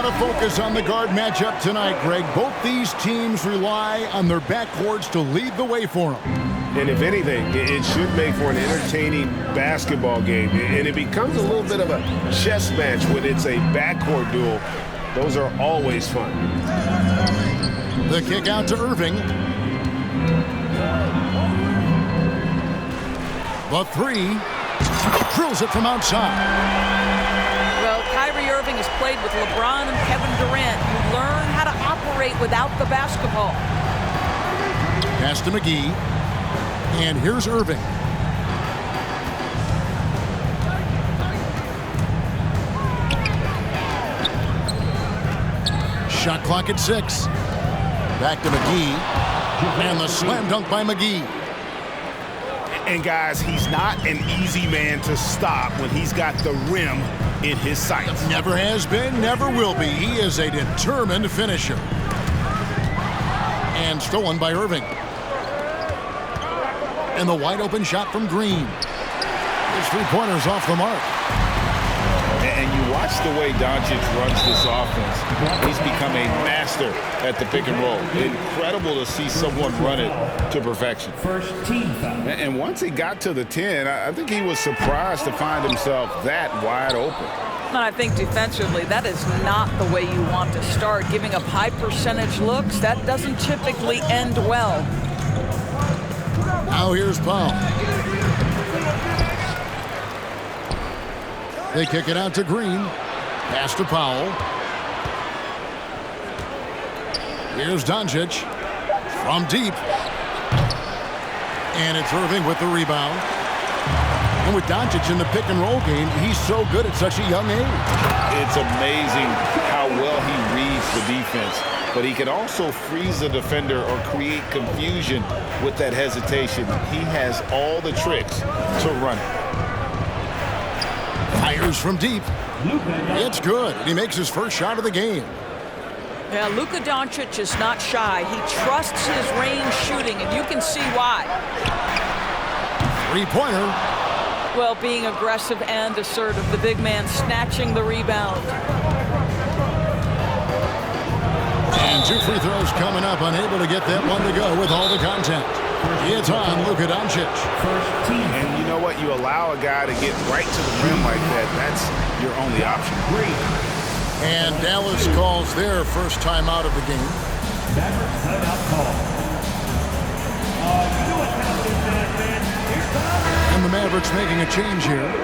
of focus on the guard matchup tonight, Greg. Both these teams rely on their backcourts to lead the way for them. And if anything, it should make for an entertaining basketball game. And it becomes a little bit of a chess match when it's a backcourt duel. Those are always fun. The kick out to Irving. The three. Drills it from outside. Well, Kyrie Irving has played with LeBron and Kevin Durant. You learn how to operate without the basketball. Pass to McGee. And here's Irving. Shot clock at 6. Back to McGee. And the slam dunk by McGee. And guys, he's not an easy man to stop when he's got the rim in his sights. Never has been, never will be. He is a determined finisher. And stolen by Irving. And the wide open shot from Green. His three-pointers off the mark. And you watch the way Doncic runs this offense. He's become a master at the pick and roll. Incredible to see someone run it to perfection. First team foul. And once he got to the 10, I think he was surprised to find himself that wide open. And I think defensively, that is not the way you want to start. Giving up high percentage looks, that doesn't typically end well. Now here's Powell. They kick it out to Green. Pass to Powell. Here's Doncic from deep. And it's Irving with the rebound. And with Doncic in the pick and roll game, he's so good at such a young age. It's amazing how well he reads the defense. But he can also freeze the defender or create confusion with that hesitation. He has all the tricks to run it. Fires from deep. It's good. He makes his first shot of the game. Yeah, Luka Doncic is not shy. He trusts his range shooting, and you can see why. Three-pointer. Well, being aggressive and assertive. The big man snatching the rebound. And 2 free throws coming up, unable to get that one to go with all the contact. It's on Luka Doncic. And you know what? You allow a guy to get right to the rim like that. That's your only option. And Dallas calls their first time out of the game. And the Mavericks making a change here.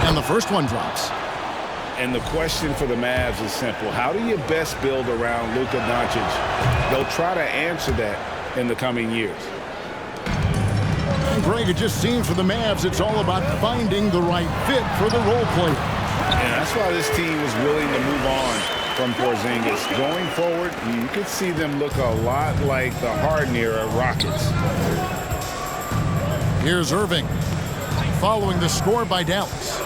And the first one drops. And the question for the Mavs is simple. How do you best build around Luka Doncic? They'll try to answer that in the coming years. And Greg, it just seems for the Mavs, it's all about finding the right fit for the role player. And that's why this team was willing to move on from Porzingis. Going forward, you could see them look a lot like the Harden era Rockets. Here's Irving, following the score by Dallas.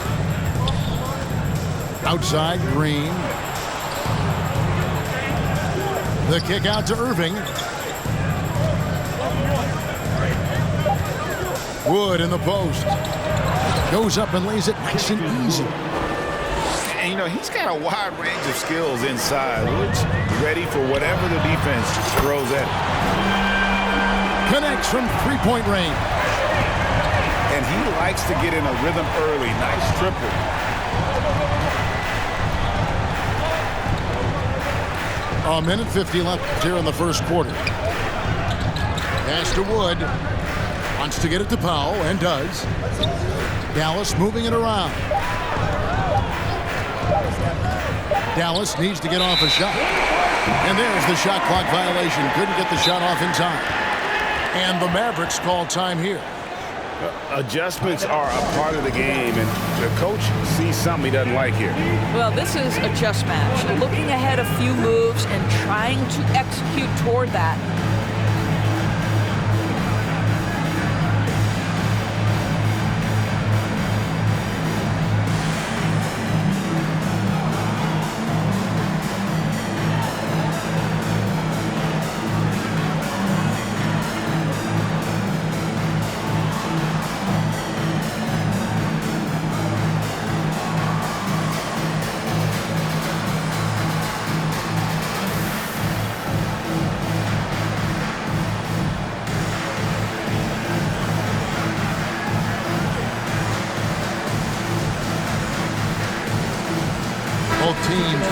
Outside, Green. The kick out to Irving. Wood in the post. Goes up and lays it nice and easy. And, you know, he's got a wide range of skills inside. Wood's ready for whatever the defense throws at him. Connects from three-point range. And he likes to get in a rhythm early. Nice triple. A minute 50 left here in the first quarter. Pass to Wood. Wants to get it to Powell, and does. Dallas moving it around. Dallas needs to get off a shot. And there's the shot clock violation. Couldn't get the shot off in time. And the Mavericks call time here. Adjustments are a part of the game, and the coach sees something he doesn't like here. Well, this is a chess match. Looking ahead a few moves and trying to execute toward that.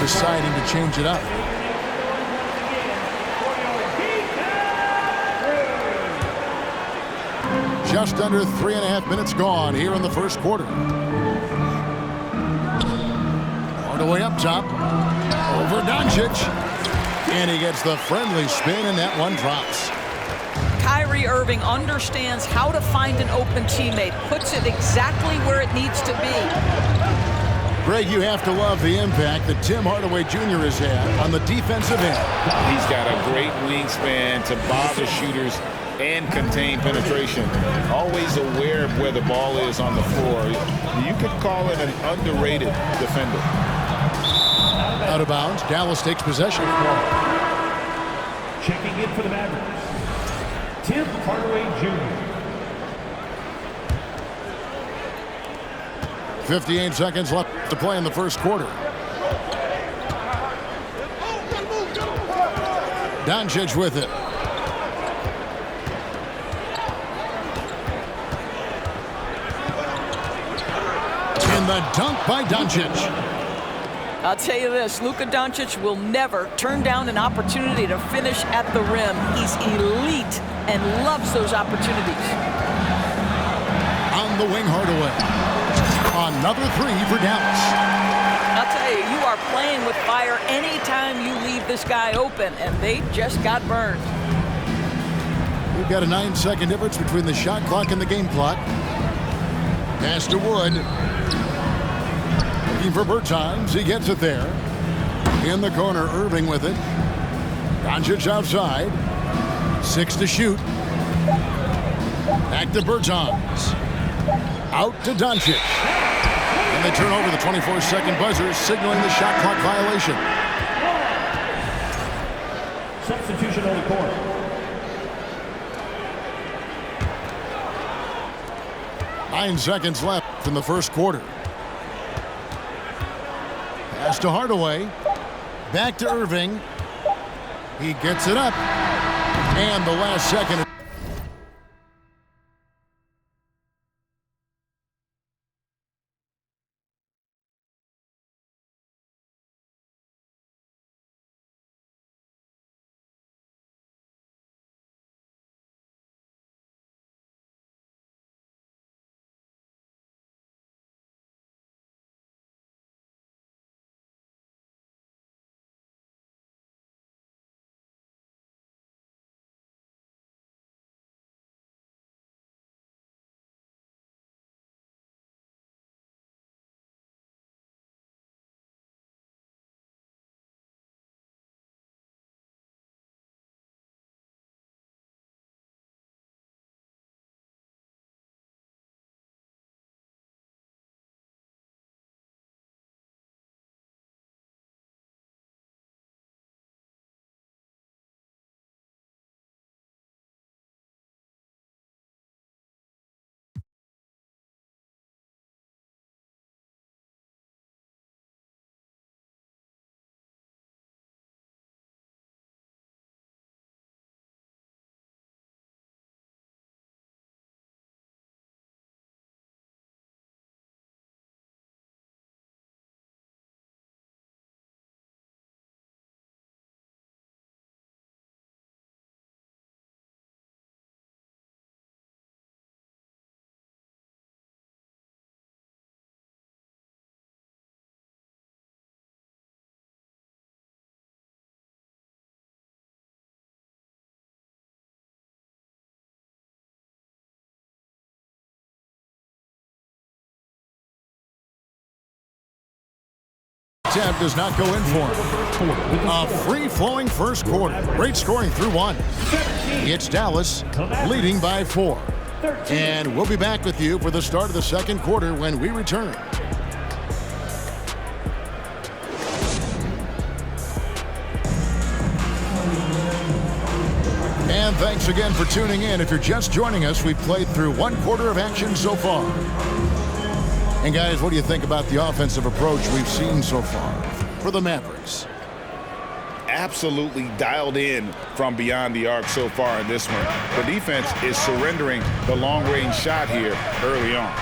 deciding to change it up. Just under 3.5 minutes gone here in the first quarter. Hardaway up top. Over Doncic. And he gets the friendly spin, and that one drops. Kyrie Irving understands how to find an open teammate, puts it exactly where it needs to be. Greg, you have to love the impact that Tim Hardaway Jr. has had on the defensive end. He's got a great wingspan to bother shooters and contain penetration. Always aware of where the ball is on the floor. You could call it an underrated defender. Out of bounds, Dallas takes possession. Checking in for the Mavericks, Tim Hardaway Jr. 58 seconds left to play in the first quarter. Doncic with it. And the dunk by Doncic. I'll tell you this, Luka Doncic will never turn down an opportunity to finish at the rim. He's elite and loves those opportunities. On the wing, Hardaway. Another three for Dallas. I'll tell you, you are playing with fire anytime you leave this guy open, and they just got burned. We've got a 9-second difference between the shot clock and the game clock. Pass to Wood. Looking for Bertans. He gets it there. In the corner, Irving with it. Doncic outside. 6 to shoot. Back to Bertans. Out to Doncic. And they turn over the 24-second buzzer, signaling the shot clock violation. Substitution on the court. Nine seconds left in the first quarter. Pass to Hardaway. Back to Irving. He gets it up. And the last second. Attempt does not go in for him. A free-flowing first quarter. Great scoring through one. It's Dallas leading by 4. And we'll be back with you for the start of the second quarter when we return. And thanks again for tuning in. If you're just joining us, we've played through one quarter of action so far. And guys, what do you think about the offensive approach we've seen so far for the Mavericks? Absolutely dialed in from beyond the arc so far in this one. The defense is surrendering the long-range shot here early on.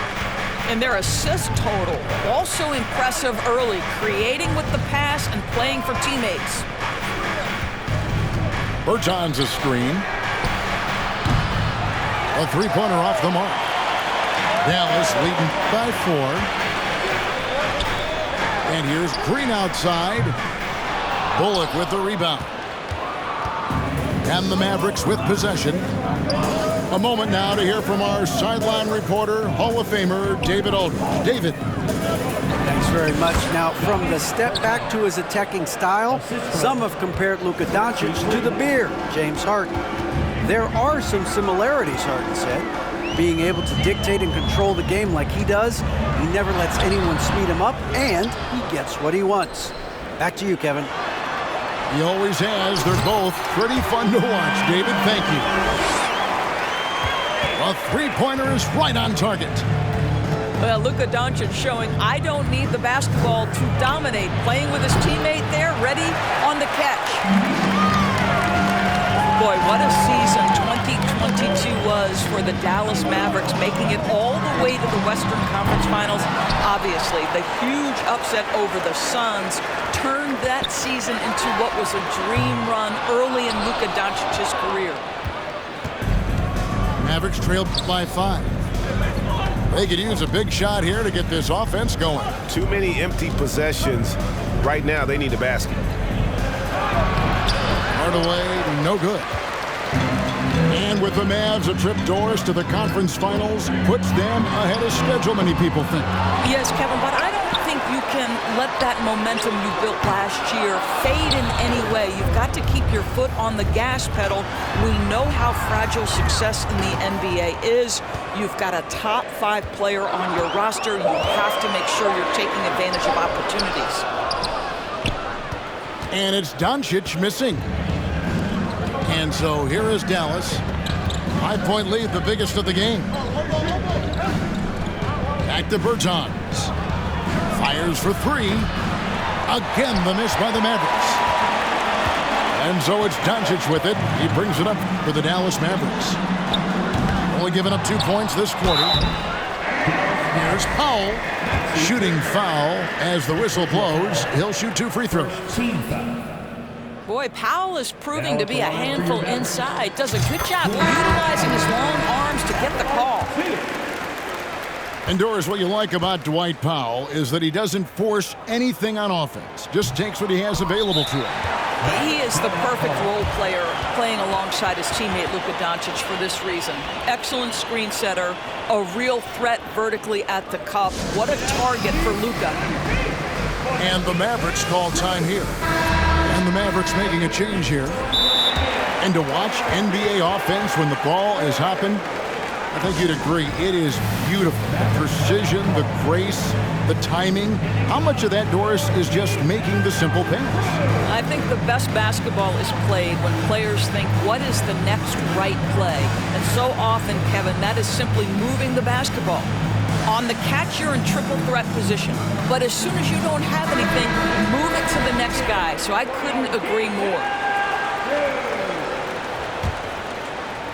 And their assist total, also impressive early, creating with the pass success and playing for teammates. Bertans a screen. A three-pointer off the mark. Dallas leading by 4. And here's Green outside. Bullock with the rebound. And the Mavericks with possession. A moment now to hear from our sideline reporter, Hall of Famer David Aldridge. David. Thanks very much. Now, from the step back to his attacking style, some have compared Luka Doncic to the Bear, James Harden. There are some similarities, Harden said. Being able to dictate and control the game like he does, he never lets anyone speed him up, and he gets what he wants. Back to you, Kevin. He always has. They're both pretty fun to watch. David, thank you. A three-pointer is right on target. Well, Luka Doncic showing I don't need the basketball to dominate. Playing with his teammate there, ready on the catch. Boy, what a season 2022 was for the Dallas Mavericks, making it all the way to the Western Conference Finals. Obviously, the huge upset over the Suns turned that season into what was a dream run early in Luka Doncic's career. Mavericks trailed by 5. They could use a big shot here to get this offense going. Too many empty possessions. Right now, they need a basket. Hardaway, no good. And with the Mavs, a trip doors to the conference finals puts them ahead of schedule, many people think. Yes, Kevin, but I don't think you can let that momentum you built last year fade in any way. You've got to keep your foot on the gas pedal. We know how fragile success in the NBA is. You've got a top 5 player on your roster. You have to make sure you're taking advantage of opportunities. And it's Doncic missing. And so here is Dallas. 5-point lead, the biggest of the game. Back to Bertans. Fires for 3. Again, the miss by the Mavericks. And so it's Doncic with it. He brings it up for the Dallas Mavericks. Only giving up 2 points this quarter. Here's Powell. Shooting foul as the whistle blows. He'll shoot 2 free throws. Boy, Powell is proving to be a handful inside. Does a good job utilizing his long arms to get the call. And Doris, what you like about Dwight Powell is that he doesn't force anything on offense. Just takes what he has available to him. He is the perfect role player playing alongside his teammate Luka Doncic for this reason. Excellent screen setter, a real threat vertically at the cup. What a target for Luka. And the Mavericks call time here. And the Mavericks making a change here. And to watch NBA offense when the ball is hopping, I think you'd agree, it is beautiful. The precision, the grace, the timing. How much of that, Doris, is just making the simple pass? I think the best basketball is played when players think, what is the next right play? And so often, Kevin, that is simply moving the basketball. On the catch, you're in triple threat position. But as soon as you don't have anything, move it to the next guy. So I couldn't agree more.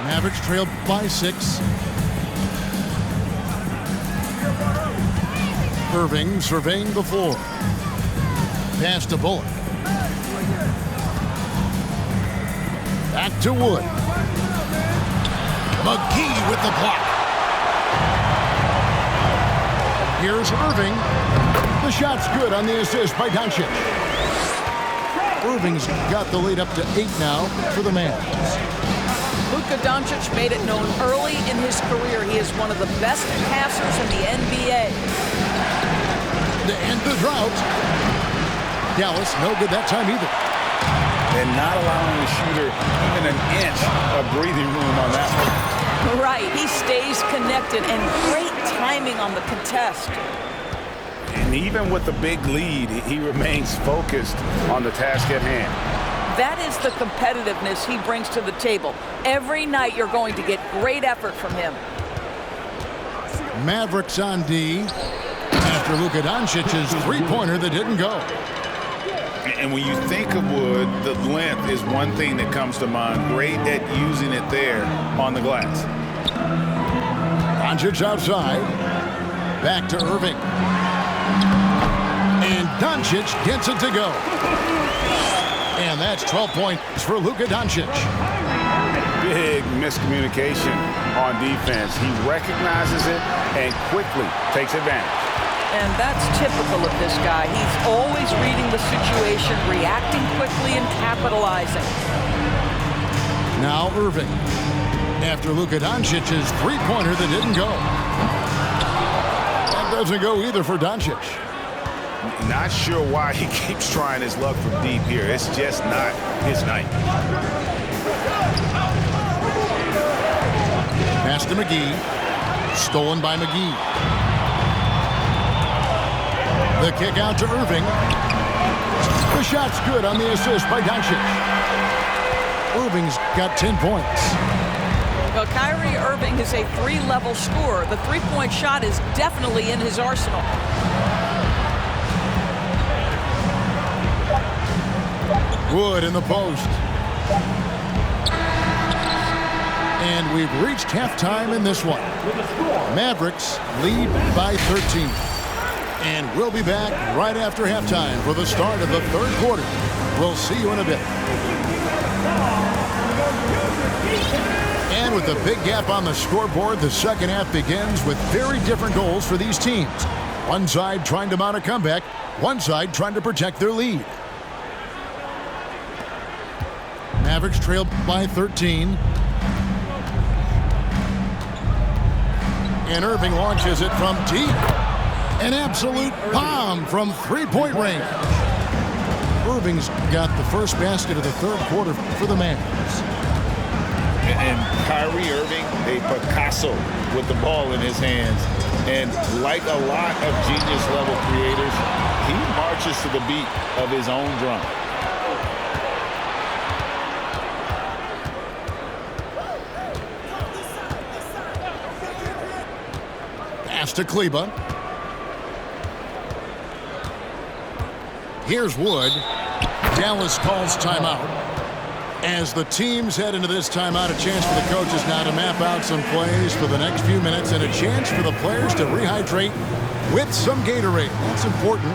Mavericks trailed by 6. Irving surveying the floor. Pass to Bullock. Back to Wood. McGee with the block. Here's Irving. The shot's good on the assist by Doncic. Irving's got the lead up to 8 now for the Mavs. Luka Doncic made it known early in his career he is one of the best passers in the NBA. To end the drought. Dallas no good that time either. And not allowing the shooter even an inch of breathing room on that one. Right, he stays connected and great timing on the contest. And even with the big lead, he remains focused on the task at hand. That is the competitiveness he brings to the table. Every night you're going to get great effort from him. Mavericks on D after Luka Doncic's three-pointer that didn't go. And when you think of Wood, the length is one thing that comes to mind. Great at using it there on the glass. Doncic outside. Back to Irving. And Doncic gets it to go. And that's 12 points for Luka Doncic. Big miscommunication on defense. He recognizes it and quickly takes advantage. And that's typical of this guy. He's always reading the situation, reacting quickly, and capitalizing. Now Irving. After Luka Doncic's three-pointer that didn't go. That doesn't go either for Doncic. Not sure why he keeps trying his luck from deep here. It's just not his night. Pass to McGee. Stolen by McGee. The kick out to Irving. The shot's good on the assist by Doncic. Irving's got 10 points. Well, Kyrie Irving is a three-level scorer. The three-point shot is definitely in his arsenal. Wood in the post. And we've reached halftime in this one. Mavericks lead by 13. And we'll be back right after halftime for the start of the third quarter. We'll see you in a bit. And with a big gap on the scoreboard, the second half begins with very different goals for these teams. One side trying to mount a comeback, one side trying to protect their lead. Mavericks trail by 13. And Irving launches it from deep. An absolute bomb from three-point range. Irving's got the first basket of the third quarter for the Mavs. And Kyrie Irving, a Picasso with the ball in his hands. And like a lot of genius-level creators, he marches to the beat of his own drum. Pass to Kleba. Here's Wood. Dallas calls timeout. As the teams head into this timeout, a chance for the coaches now to map out some plays for the next few minutes and a chance for the players to rehydrate with some Gatorade. That's important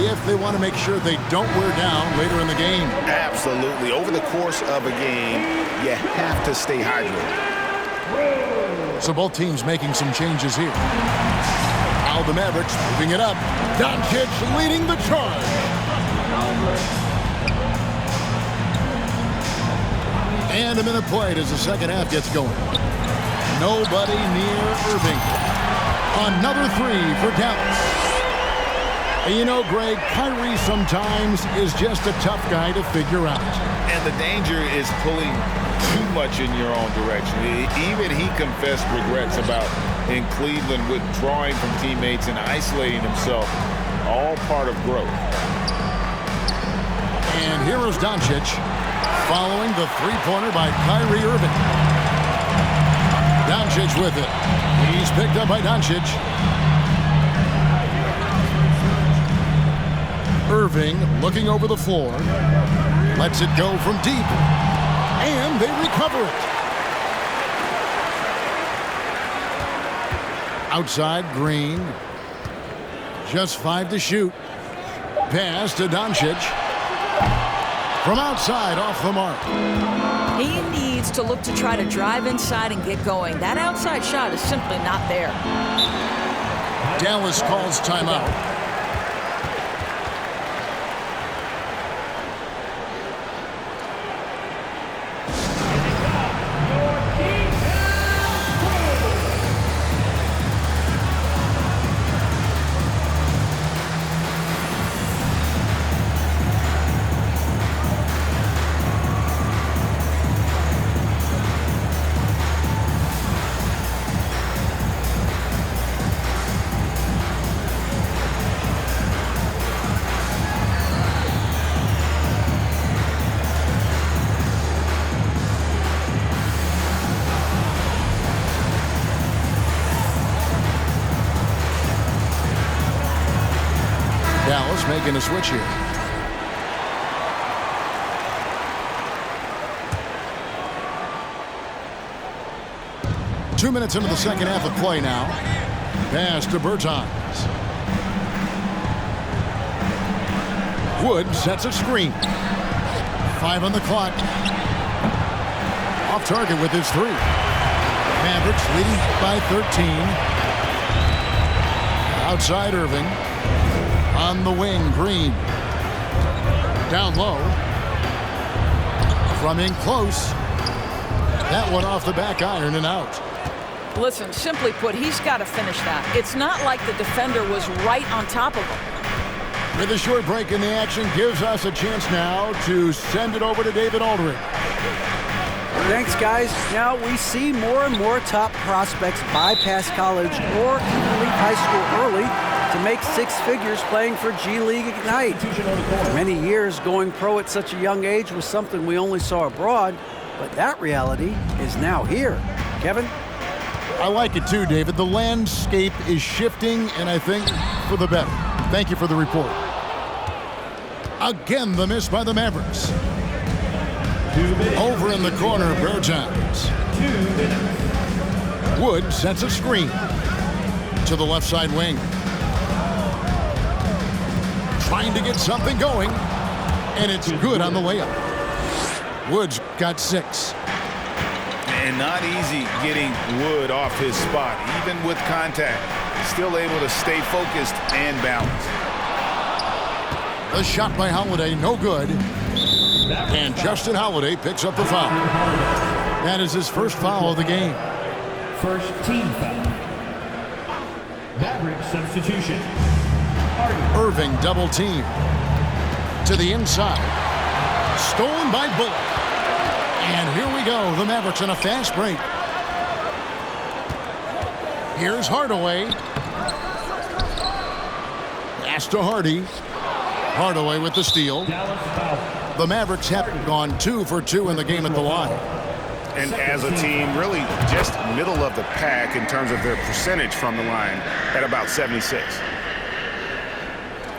if they want to make sure they don't wear down later in the game. Absolutely. Over the course of a game, you have to stay hydrated. So both teams making some changes here. Now the Mavericks moving it up. Doncic leading the charge. And a minute played as the second half gets going. Nobody near Irving. Another three for Dallas. And you know, Greg, Kyrie sometimes is just a tough guy to figure out. And the danger is pulling too much in your own direction. Even he confessed regrets about in Cleveland withdrawing from teammates and isolating himself. All part of growth. And here is Doncic following the three-pointer by Kyrie Irving. Doncic with it. He's picked up by Doncic. Irving looking over the floor. Lets it go from deep. And they recover it. Outside, Green. Just 5 to shoot. Pass to Doncic. From outside, off the mark. He needs to look to try to drive inside and get going. That outside shot is simply not there. Dallas calls timeout. Dallas making a switch here. Two minutes into the second half of play now. Pass to Bertans. Wood sets a screen. 5 on the clock. Off target with his 3. Mavericks leading by 13. Outside Irving. On the wing, Green. Down low. From in close. That one off the back iron and out. Listen, simply put, he's got to finish that. It's not like the defender was right on top of him. With a short break in the action, gives us a chance now to send it over to David Aldridge. Thanks, guys. Now we see more and more top prospects bypass college or leave high school early to make 6 figures playing for G League Ignite. For many years, going pro at such a young age was something we only saw abroad, but that reality is now here. Kevin? I like it too, David. The landscape is shifting, and I think for the better. Thank you for the report. Again, the miss by the Mavericks. Over in the corner, Bertans. Wood sets a screen to the left side wing. Trying to get something going, and it's good on the layup. Wood's got 6. And not easy getting Wood off his spot. Even with contact, still able to stay focused and balanced. The shot by Holiday, no good. And Justin Holiday picks up the foul. That is his first foul of the game. First team foul. Maverick substitution. Irving double team. To the inside. Stolen by Bullock. And here we go. The Mavericks in a fast break. Here's Hardaway. Pass to Hardy. Hardaway with the steal. The Mavericks have gone 2 for 2 in the game at the line. And as a team, really just middle of the pack in terms of their percentage from the line at about 76.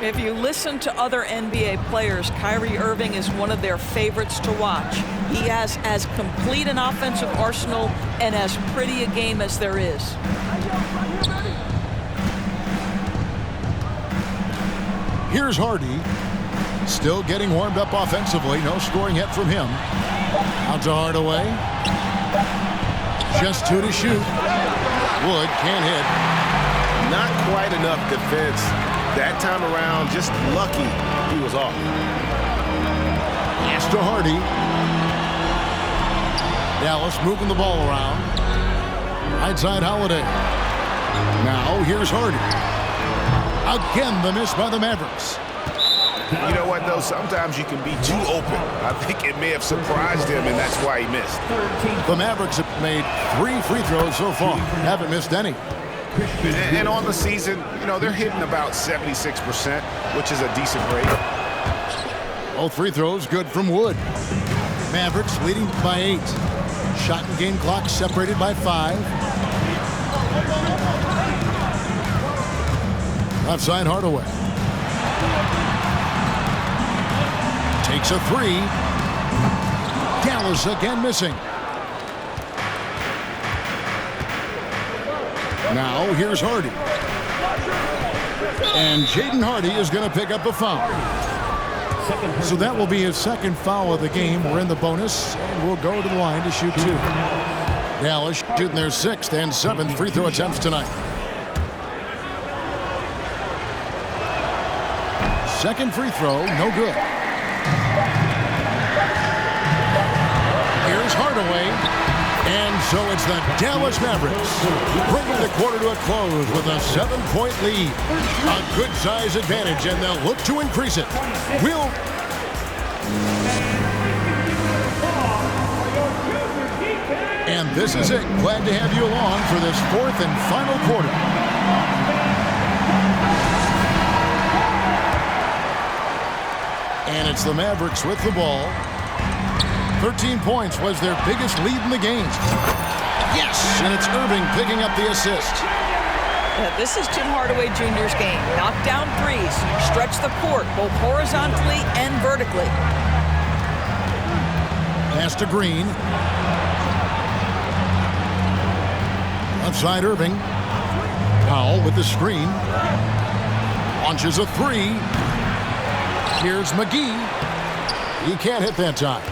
If you listen to other NBA players, Kyrie Irving is one of their favorites to watch. He has as complete an offensive arsenal and as pretty a game as there is. Here's Hardy. Still getting warmed up offensively. No scoring yet from him. Out to Hardaway. Just 2 to shoot. Wood can't hit. Not quite enough defense. That time around, just lucky he was off. Pass to Hardy. Dallas moving the ball around. Right side Holiday. Now here's Hardy. Again, the miss by the Mavericks. You know what, though? Sometimes you can be too open. I think it may have surprised him, and that's why he missed. The Mavericks have made 3 free throws so far. Haven't missed any. And on the season, you know, they're hitting about 76%, which is a decent rate. Both free throws good from Wood. Mavericks leading by 8. Shot and game clock separated by 5. Left side Hardaway. Takes a 3. Dallas again missing. Now here's Hardy. And Jaden Hardy is going to pick up a foul. So that will be his second foul of the game. We're in the bonus, and we'll go to the line to shoot 2. Dallas shooting their 6th and 7th free throw attempts tonight. Second free throw, no good. Here's Hardaway. And so it's the Dallas Mavericks bringing the quarter to a close with a 7-point lead. A good size advantage, and they'll look to increase it. And this is it. Glad to have you along for this 4th and final quarter. And it's the Mavericks with the ball. 13 points was their biggest lead in the game. Yes, and it's Irving picking up the assist. This is Tim Hardaway Jr.'s game. Knock down threes, stretch the court, both horizontally and vertically. Pass to Green. Left side Irving. Powell with the screen. Launches a 3. Here's McGee. He can't hit that time.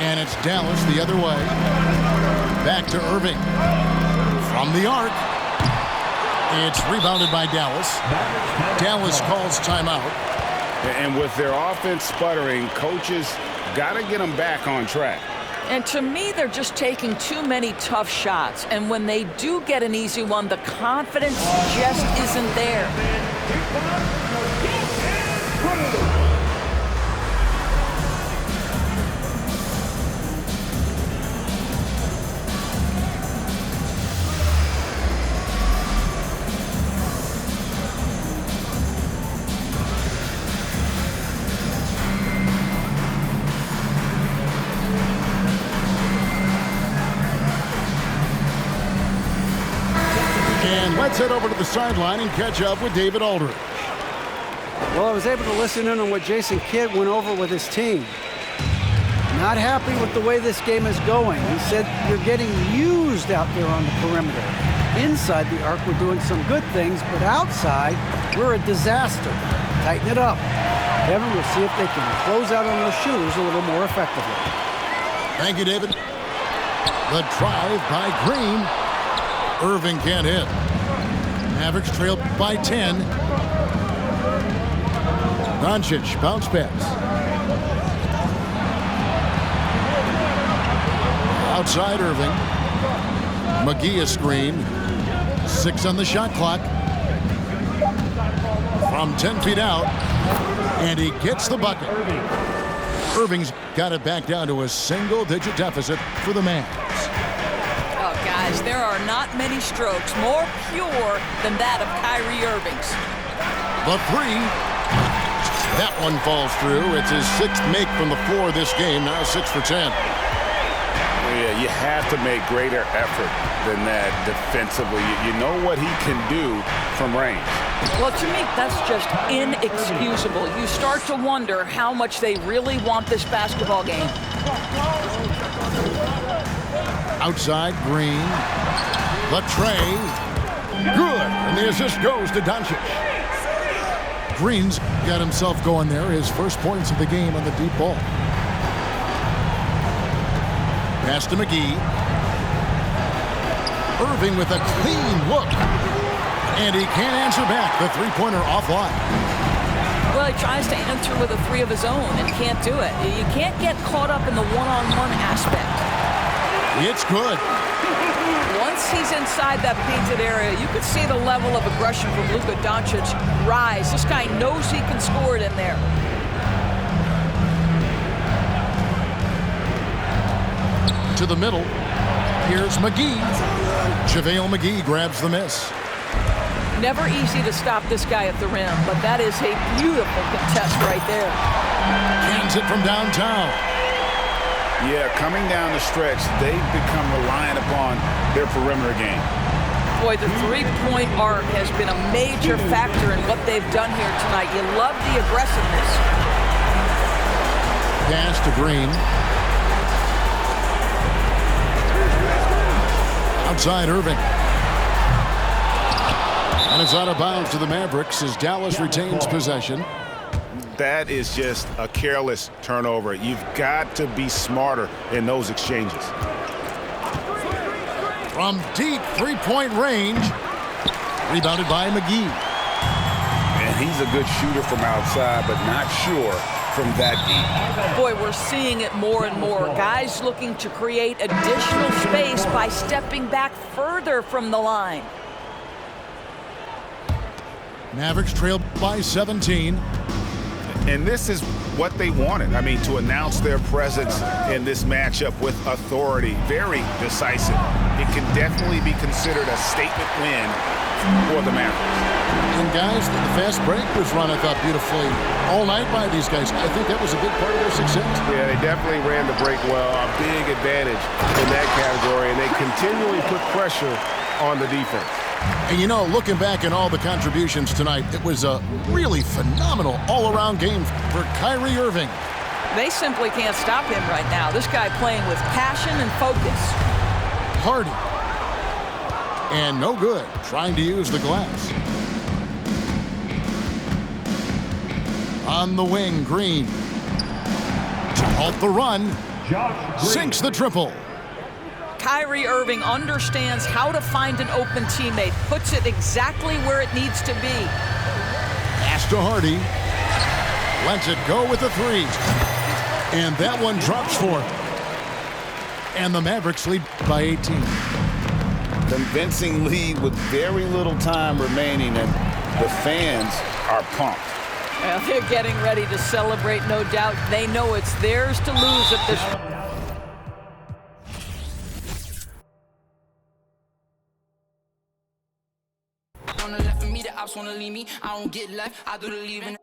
And it's Dallas the other way. Back to Irving. From the arc. It's rebounded by Dallas. Dallas calls timeout. And with their offense sputtering, coaches got to get them back on track. And to me, they're just taking too many tough shots. And when they do get an easy one, the confidence just isn't there. Let's head over to the sideline and catch up with David Aldridge. Well, I was able to listen in on what Jason Kidd went over with his team. Not happy with the way this game is going. He said you're getting used out there on the perimeter. Inside the arc, we're doing some good things, but outside, we're a disaster. Tighten it up. Kevin, we'll see if they can close out on those shooters a little more effectively. Thank you, David. The drive by Green. Irving can't hit. Mavericks trailed by 10. Doncic, bounce pass. Outside Irving. McGee a screen. 6 on the shot clock. From 10 feet out. And he gets the bucket. Irving's got it back down to a single-digit deficit for the Mavs. Guys, there are not many strokes more pure than that of Kyrie Irving's. The three. That one falls through. It's his 6th make from the floor this game. Now 6 for 10. Yeah, you have to make greater effort than that defensively. You know what he can do from range. Well, to me, that's just inexcusable. You start to wonder how much they really want this basketball game. Outside, Green. Latrey. Good. And the assist goes to Doncic. Green's got himself going there. His first points of the game on the deep ball. Pass to McGee. Irving with a clean look. And he can't answer back. The three-pointer offline. Well, he tries to answer with a three of his own and can't do it. You can't get caught up in the one-on-one aspect. It's good. Once he's inside that painted area, you could see the level of aggression from Luka Doncic rise. This guy knows he can score it in there. To the middle. Here's McGee. JaVale McGee grabs the miss. Never easy to stop this guy at the rim, but that is a beautiful contest right there. Cans it from downtown. Yeah, coming down the stretch, they've become reliant upon their perimeter game. Boy, the three-point arc has been a major factor in what they've done here tonight. You love the aggressiveness. Pass to Green. Outside Irving. And it's out of bounds to the Mavericks as Dallas retains possession. That is just a careless turnover. You've got to be smarter in those exchanges. From deep three-point range. Rebounded by McGee. And he's a good shooter from outside, but not sure from that deep. Boy, we're seeing it more and more. Guys looking to create additional space by stepping back further from the line. Mavericks trail by 17. And this is what they wanted. I mean, to announce their presence in this matchup with authority. Very decisive. It can definitely be considered a statement win for the Mavericks. And guys, the fast break was run, I thought, beautifully all night by these guys. I think that was a big part of their success. Yeah, they definitely ran the break well. A big advantage in that category. And they continually put pressure on the defense. And you know, looking back at all the contributions tonight, it was a really phenomenal all-around game for Kyrie Irving. They simply can't stop him right now. This guy playing with passion and focus. Hardy. And no good, trying to use the glass. On the wing, Green. To halt the run. Sinks the triple. Kyrie Irving understands how to find an open teammate, puts it exactly where it needs to be. Pass to Hardy. Lets it go with a three. And that one drops for. And the Mavericks lead by 18. Convincing lead with very little time remaining, and the fans are pumped. Well, they're getting ready to celebrate, no doubt. They know it's theirs to lose at this. On the left of me, the ops wanna leave me. I don't get left, I do the leaving.